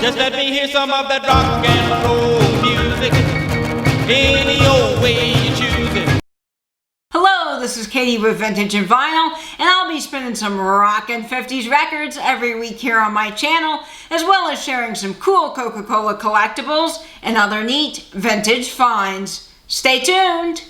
Just let me hear some of that rock and roll music, any old way you choose it. Hello, this is Katie with Vintage and Vinyl, and I'll be spinning some rockin' 50s records every week here on my channel, as well as sharing some cool Coca-Cola collectibles and other neat vintage finds. Stay tuned!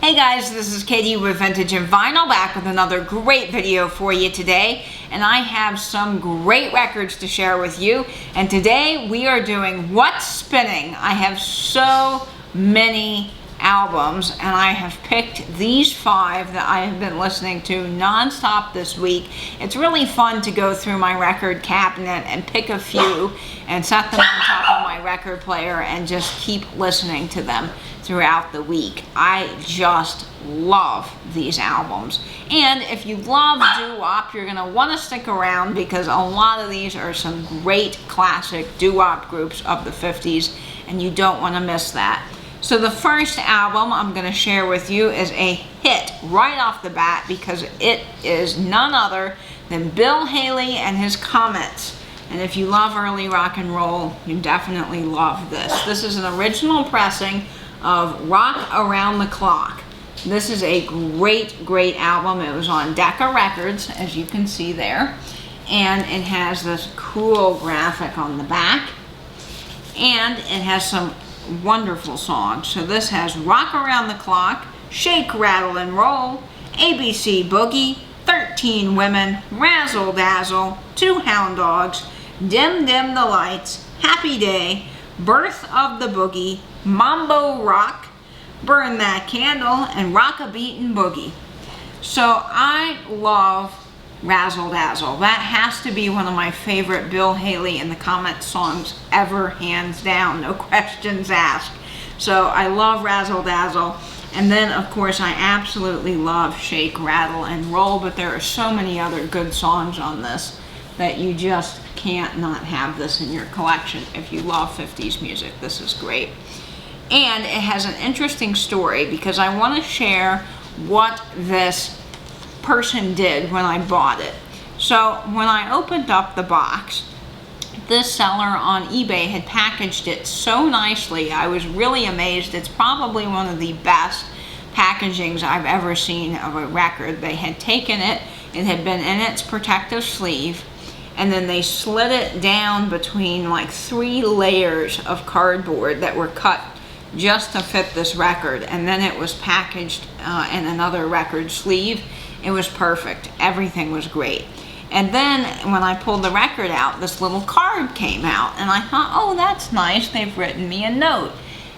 Hey guys, this is Katie with Vintage and Vinyl, back with another great video for you today, and I have some great records to share with you. And today we are doing What's Spinning. I have so many albums, and I have picked these 5 that I have been listening to non-stop this week. It's really fun to go through my record cabinet and pick a few and set them on top of my record player and just keep listening to them throughout the week. I just love these albums. And if you love Doo-Wop, you're gonna wanna stick around because a lot of these are some great classic Doo-Wop groups of the 50s, and you don't wanna miss that. So the first album I'm gonna share with you is a hit right off the bat because it is none other than Bill Haley and his Comets. And if you love early rock and roll, you definitely love this. This is an original pressing of Rock Around the Clock. This is a great album. It was on Decca Records, as you can see there. And it has this cool graphic on the back. And it has some wonderful songs. So this has Rock Around the Clock, Shake, Rattle, and Roll, ABC Boogie, 13 Women, Razzle Dazzle, 2 Hound Dogs, Dim Dim the Lights, Happy Day, Birth of the Boogie, Mambo Rock, Burn That Candle, and Rock-a-Beatin' Boogie. So I love Razzle Dazzle. That has to be one of my favorite Bill Haley and the Comets songs ever, hands down, no questions asked. So I love Razzle Dazzle. And then of course I absolutely love Shake, Rattle, and Roll, but there are so many other good songs on this that you just can't not have this in your collection. If you love 50s music, this is great. And it has an interesting story because I want to share what this person did when I bought it. So when I opened up the box, this seller on eBay had packaged it so nicely. I was really amazed. It's probably one of the best packagings I've ever seen of a record. They had taken it, it had been in its protective sleeve, and then they slid it down between like 3 layers of cardboard that were cut just to fit this record, and then it was packaged in another record sleeve. It was perfect. Everything was great. And then when I pulled the record out, this little card came out, and I thought, oh, that's nice. They've written me a note.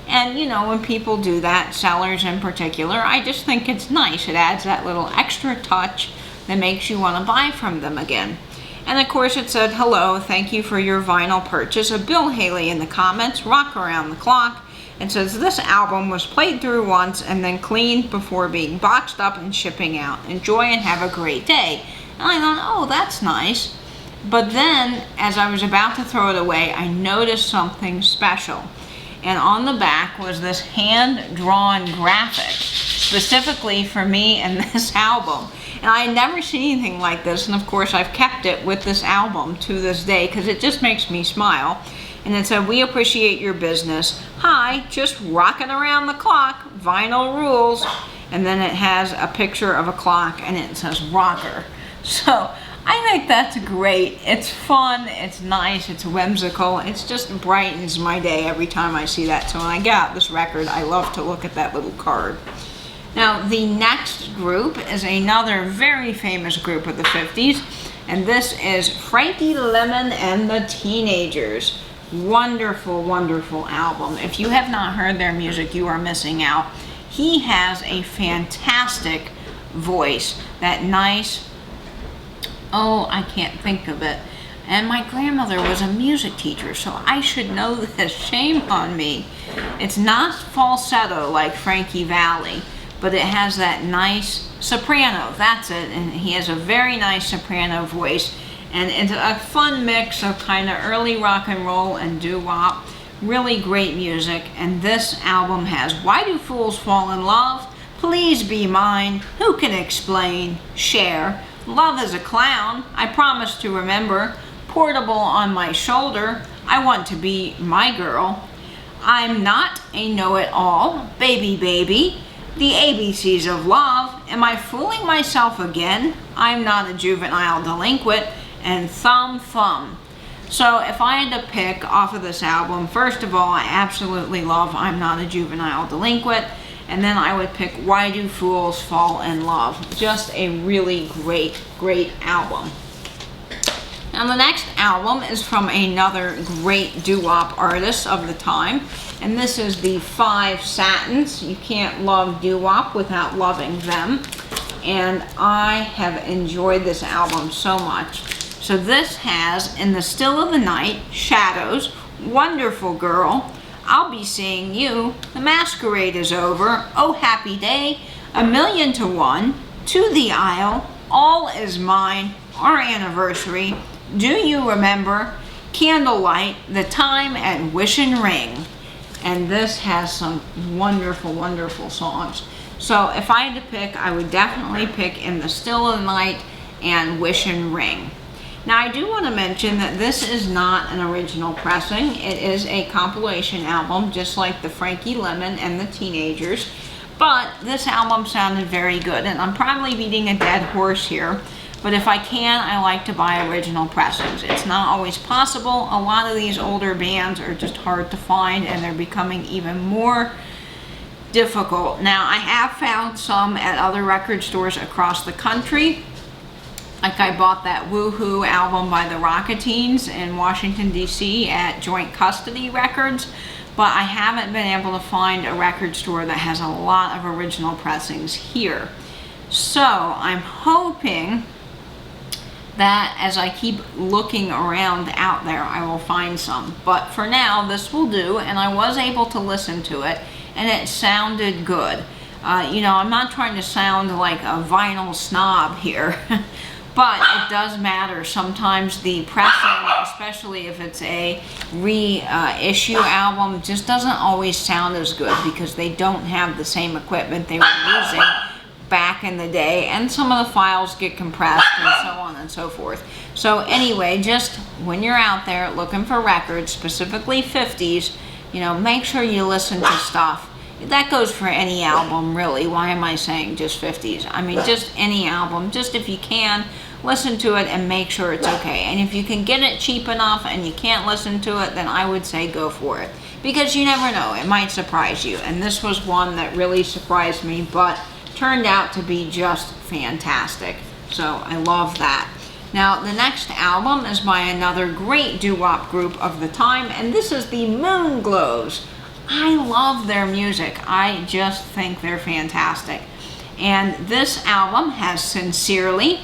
And you know, when people do that, sellers in particular, I just think it's nice. It adds that little extra touch that makes you want to buy from them again. And of course it said, hello, thank you for your vinyl purchase of Bill Haley and the Comets, Rock Around the Clock. It says this album was played through once and then cleaned before being boxed up and shipping out. Enjoy and have a great day. And I thought, oh, that's nice. But then, as I was about to throw it away, I noticed something special. And on the back was this hand-drawn graphic, specifically for me and this album. And I had never seen anything like this, and of course I've kept it with this album to this day because it just makes me smile. And it said, we appreciate your business. Hi, just rocking around the clock, vinyl rules. And then it has a picture of a clock and it says rocker. So I think that's great. It's fun, it's nice, it's whimsical. It's just brightens my day every time I see that. So when I get out this record, I love to look at that little card. Now the next group is another very famous group of the 50s. And this is Frankie Lymon and the Teenagers. Wonderful, wonderful album. If you have not heard their music, you are missing out. He has a fantastic voice. That nice, oh, I can't think of it. And my grandmother was a music teacher, so I should know this. Shame on me. It's not falsetto like Frankie Valli, but it has that nice soprano. That's it. And he has a very nice soprano voice. And it's a fun mix of kind of early rock and roll and doo-wop. Really great music. And this album has Why Do Fools Fall in Love? Please Be Mine, Who Can Explain? Share, Love Is a Clown, I Promise to Remember, portable on my shoulder. I want to be my girl. I'm not a know-it-all. Baby, baby. The ABCs of love. Am I fooling myself again? I'm not a juvenile delinquent. And thumb, thumb. So if I had to pick off of this album, first of all, I absolutely love I'm Not a Juvenile Delinquent. And then I would pick Why Do Fools Fall in Love. Just a really great, great album. Now the next album is from another great doo-wop artist of the time. And this is the Five Satins. You can't love doo-wop without loving them. And I have enjoyed this album so much. So this has In the Still of the Night, Shadows, Wonderful Girl, I'll Be Seeing You, The Masquerade Is Over, Oh Happy Day, A Million to One, To the Isle, All Is Mine, Our Anniversary, Do You Remember, Candlelight, The Time, and Wish and Ring. And this has some wonderful, wonderful songs. So if I had to pick, I would definitely pick In the Still of the Night and Wish and Ring. Now I do want to mention that this is not an original pressing. It is a compilation album, just like the Frankie Lymon and the Teenagers. But this album sounded very good, and I'm probably beating a dead horse here. But if I can, I like to buy original pressings. It's not always possible. A lot of these older bands are just hard to find, and they're becoming even more difficult. Now I have found some at other record stores across the country. Like I bought that Woohoo album by the Rocketeens in Washington, D.C. at Joint Custody Records, but I haven't been able to find a record store that has a lot of original pressings here. So I'm hoping that as I keep looking around out there, I will find some. But for now, this will do, and I was able to listen to it, and it sounded good. You know, I'm not trying to sound like a vinyl snob here. But it does matter. Sometimes the pressing, especially if it's a reissue album, just doesn't always sound as good because they don't have the same equipment they were using back in the day, and some of the files get compressed and so on and so forth. So anyway, just when you're out there looking for records, specifically 50s, you know, make sure you listen to stuff. That goes for any album, really. Why am I saying just 50s? I mean, just any album. Just if you can, listen to it and make sure it's okay. And if you can get it cheap enough and you can't listen to it, then I would say go for it. Because you never know, it might surprise you. And this was one that really surprised me, but turned out to be just fantastic. So I love that. Now, the next album is by another great doo-wop group of the time, and this is the Moonglows. I love their music. I just think they're fantastic. And this album has Sincerely,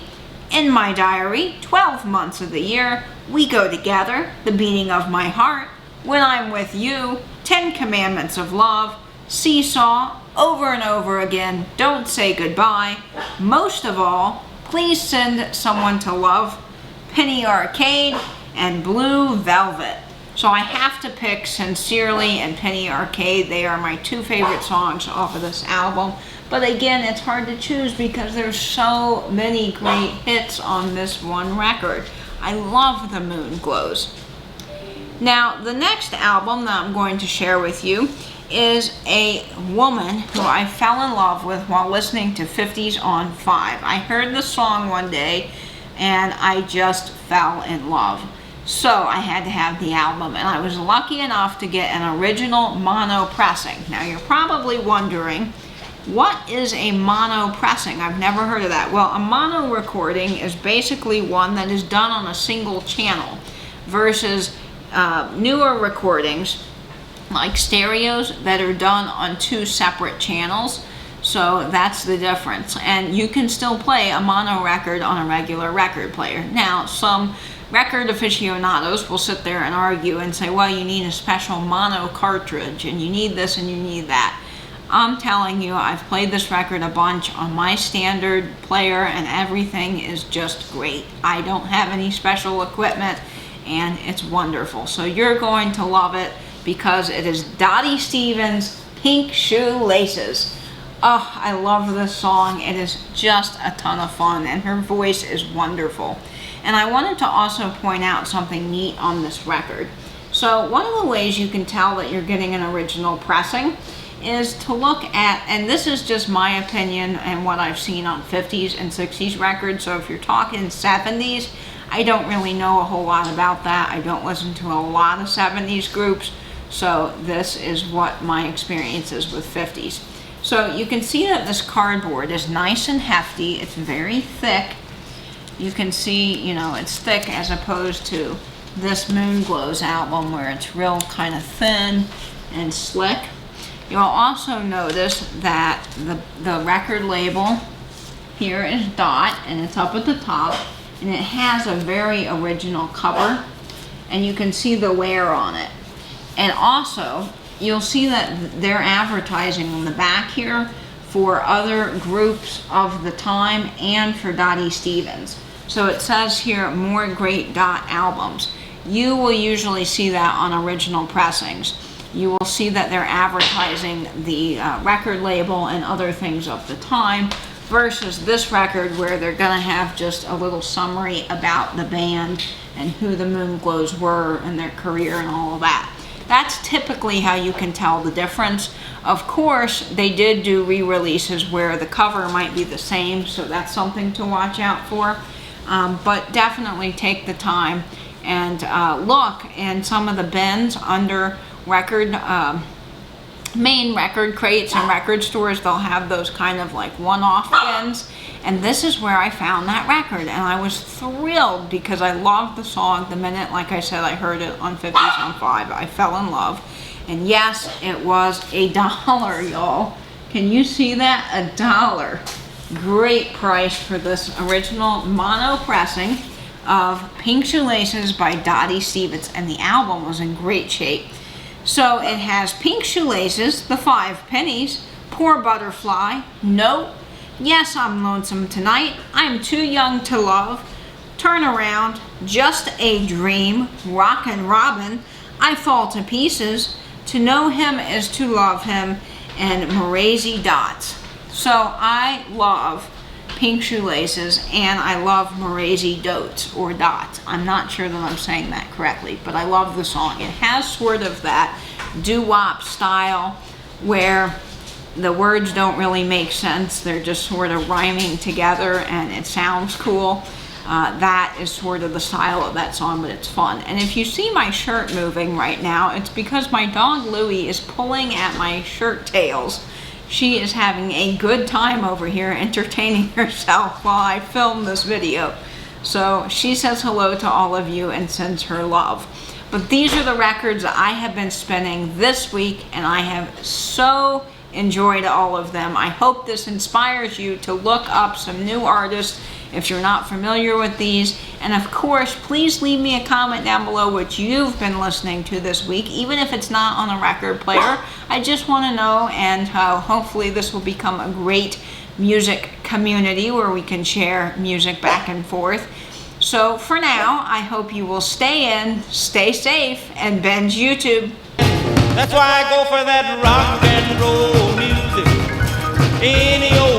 In My Diary, 12 Months of the Year, We Go Together, The Beating of My Heart, When I'm With You, 10 Commandments of Love, Seesaw, Over and Over Again, Don't Say Goodbye, most of all, Please Send Someone to Love, Penny Arcade, and Blue Velvet. So I have to pick Sincerely and Penny Arcade. They are my two favorite songs off of this album. But again, it's hard to choose because there's so many great hits on this one record. I love the Moonglows. Now, the next album that I'm going to share with you is a woman who I fell in love with while listening to 50s on 5. I heard the song one day and I just fell in love. So I had to have the album, and I was lucky enough to get an original mono pressing. Now you're probably wondering, what is a mono pressing? I've never heard of that. Well, a mono recording is basically one that is done on a single channel versus newer recordings like stereos that are done on two separate channels. So that's the difference. And you can still play a mono record on a regular record player. Now, some record aficionados will sit there and argue and say, well, you need a special mono cartridge and you need this and you need that. I'm telling you, I've played this record a bunch on my standard player and everything is just great. I don't have any special equipment and it's wonderful. So you're going to love it because it is Dottie Stevens' Pink Shoelaces. Oh, I love this song. It is just a ton of fun and her voice is wonderful. And I wanted to also point out something neat on this record. So one of the ways you can tell that you're getting an original pressing is to look at, and this is just my opinion and what I've seen on 50s and 60s records. So if you're talking 70s, I don't really know a whole lot about that. I don't listen to a lot of 70s groups. So this is what my experience is with 50s. So you can see that this cardboard is nice and hefty. It's very thick. You can see, you know, it's thick as opposed to this Moonglows album where it's real kind of thin and slick. You'll also notice that the record label here is Dot, and it's up at the top, and it has a very original cover, and you can see the wear on it. And also, you'll see that they're advertising on the back here for other groups of the time and for Dottie Stevens. So it says here, more great Dot albums. You will usually see that on original pressings. You will see that they're advertising the record label and other things of the time versus this record where they're gonna have just a little summary about the band and who the Moonglows were and their career and all of that. That's typically how you can tell the difference. Of course, they did do re-releases where the cover might be the same, so that's something to watch out for. But definitely take the time and look in some of the bins under record, main record crates and record stores. They'll have those kind of like one-off bins. And this is where I found that record, and I was thrilled because I loved the song. The minute, like I said, I heard it on 50s on 5, I fell in love. And yes, it was $1, y'all. Can you see that? $1. Great price for this original mono pressing of Pink Shoelaces by Dottie Stevens, and the album was in great shape. So it has Pink Shoelaces, The 5 Pennies, Poor Butterfly, Note, Yes, I'm Lonesome Tonight, I'm Too Young to Love, Turn Around, Just a Dream, Rockin' Robin, I Fall to Pieces, To Know Him is to Love Him, and Marazy Dots. So I love Pink Shoelaces, and I love Marazy Dots or Dots. I'm not sure that I'm saying that correctly, but I love the song. It has sort of that Doo-Wop style where the words don't really make sense. They're just sort of rhyming together and it sounds cool. That is sort of the style of that song, but it's fun. And if you see my shirt moving right now, it's because my dog Louie is pulling at my shirt tails. She is having a good time over here entertaining herself while I film this video. So she says hello to all of you and sends her love. But these are the records I have been spinning this week, and I have so enjoyed all of them. I hope this inspires you to look up some new artists if you're not familiar with these. And of course, please leave me a comment down below what you've been listening to this week, even if it's not on a record player. I just want to know, and hopefully this will become a great music community where we can share music back and forth. So for now, I hope you will stay in, stay safe, and binge YouTube. That's why I go for that rock and roll music. Any old